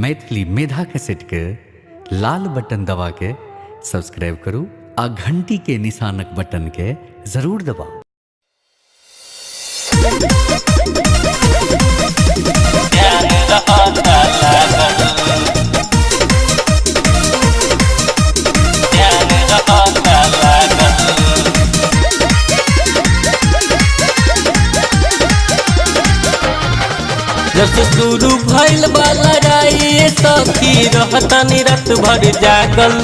मैथिली मेधा cassette के लाल button दबा के सब्सक्राइब करू आ घंटी के निशानक बटन के जरूर दबाऊ। जब से शुरू भइल बा लड़ाई सखी रहतनी रात भर जागल।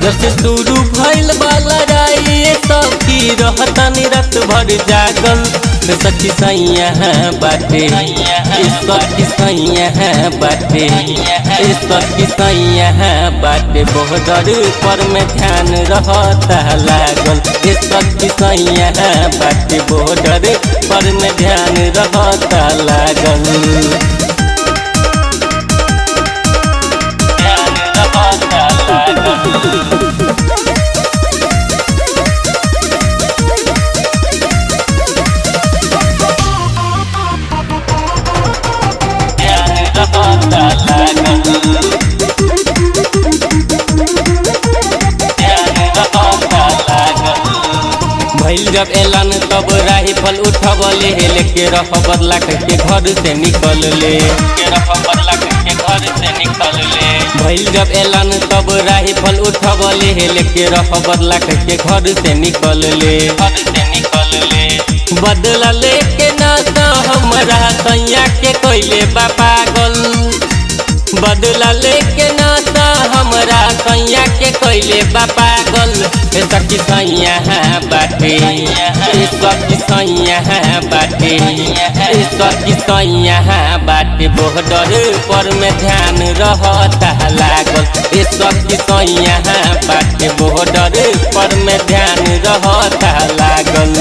जब से शुरू भइल बा लड़ाई सखी रहतनी रात भर जागल। सखी सैया बाटे सखी सैया बाटे सखी सैया बाटे बॉर्डर पर में ध्यान रहता लागल। सखी सैया बाटे बॉर्डर पर में ध्यान रहता लागल। भइल जब एलन तब राइफल उठबले लेके रह बदला के घर से निकल ले भइल जब एलन तब राइफल उठबले लेके रह बदला के घर से निकल ले बदला लेके ना तो हमरा सैया के कोइले बा पागल। बदला लेके ना तो हमरा सैया के कोइले बा पागल। सखी सैया बाटे सखी सैया बाटे सखी सैया बाटे बॉर्डर पर में ध्यान रहता लागल। सखी सैया बाटे बॉर्डर पर में ध्यान रहता लागल।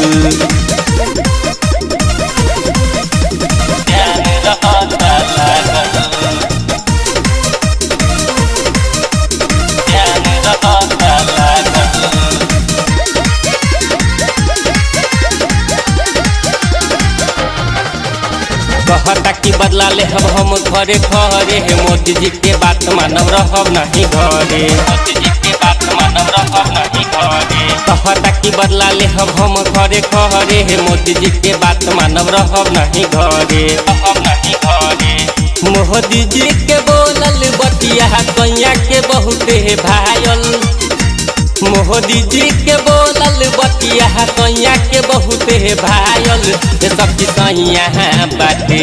कहता कि बदला ले हम घरे घरे मोदी जी के बात मानव रहब नहीं घरे कहता कि बदला ले हम घरे घरे मोदी जी के बात मानव रहब नहीं घरे मोदी जी के बोलल बतिया कैया के बहुत भायल। मोदी जी के बोलल बतिया कैया के बहुत भायल। सखी सैया बाटे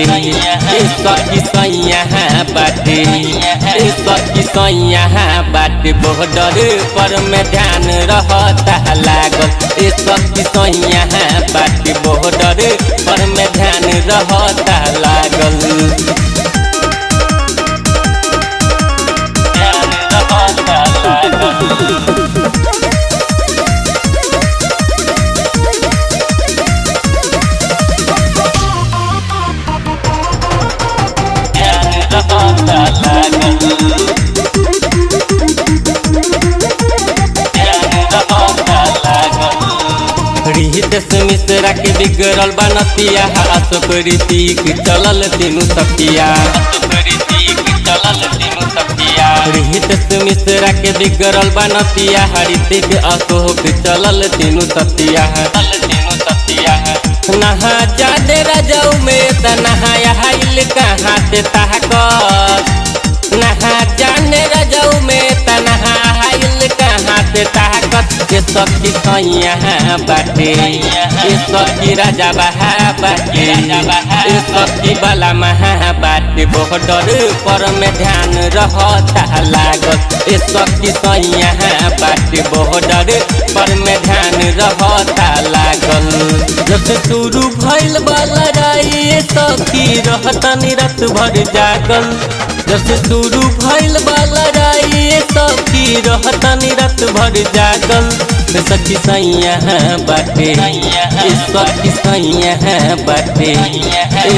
सखी सैया बाटे सखी सैया बाटे बॉर्डर पर में ध्यान रहता लागल। सखी सैया बाटे बॉर्डर पर में ध्यान रहता लागल। मिश्रा के बिगड़ल बनतिया अशोक ऋतिक चलल तीनू सखिया मिश्रा के बिगड़ल बनतिया ऋतिक अशोक चलल तीनू सतिया नहा जाने राजाऊ में त नहाइल कहाँ से ताकत। नहा जाने राजाऊ में त नहाइल कहाँ से ताकत। सखी सैया बाटे सखी राजा बहा बाटे सखी बाला महा बाटे बॉर्डर पर में ध्यान रहता लागल। सखी सैया बाटे बॉर्डर पर में ध्यान रहता लागल। जब से शुरू भइल बा लड़ाई सखी रहतनी रात भर जागल। जब से शुरू भइल बा लड़ाई सखी रहतनी रात भर जागल। सखी सैया बाटे सखी सैया बाटे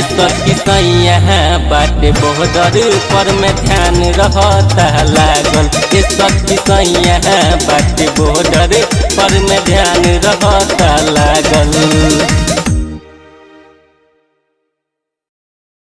सखी सैया बाटे बॉर्डर पर में ध्यान रहता लागल। सखी सैया बाटे बॉर्डर पर में ध्यान रहता लागल।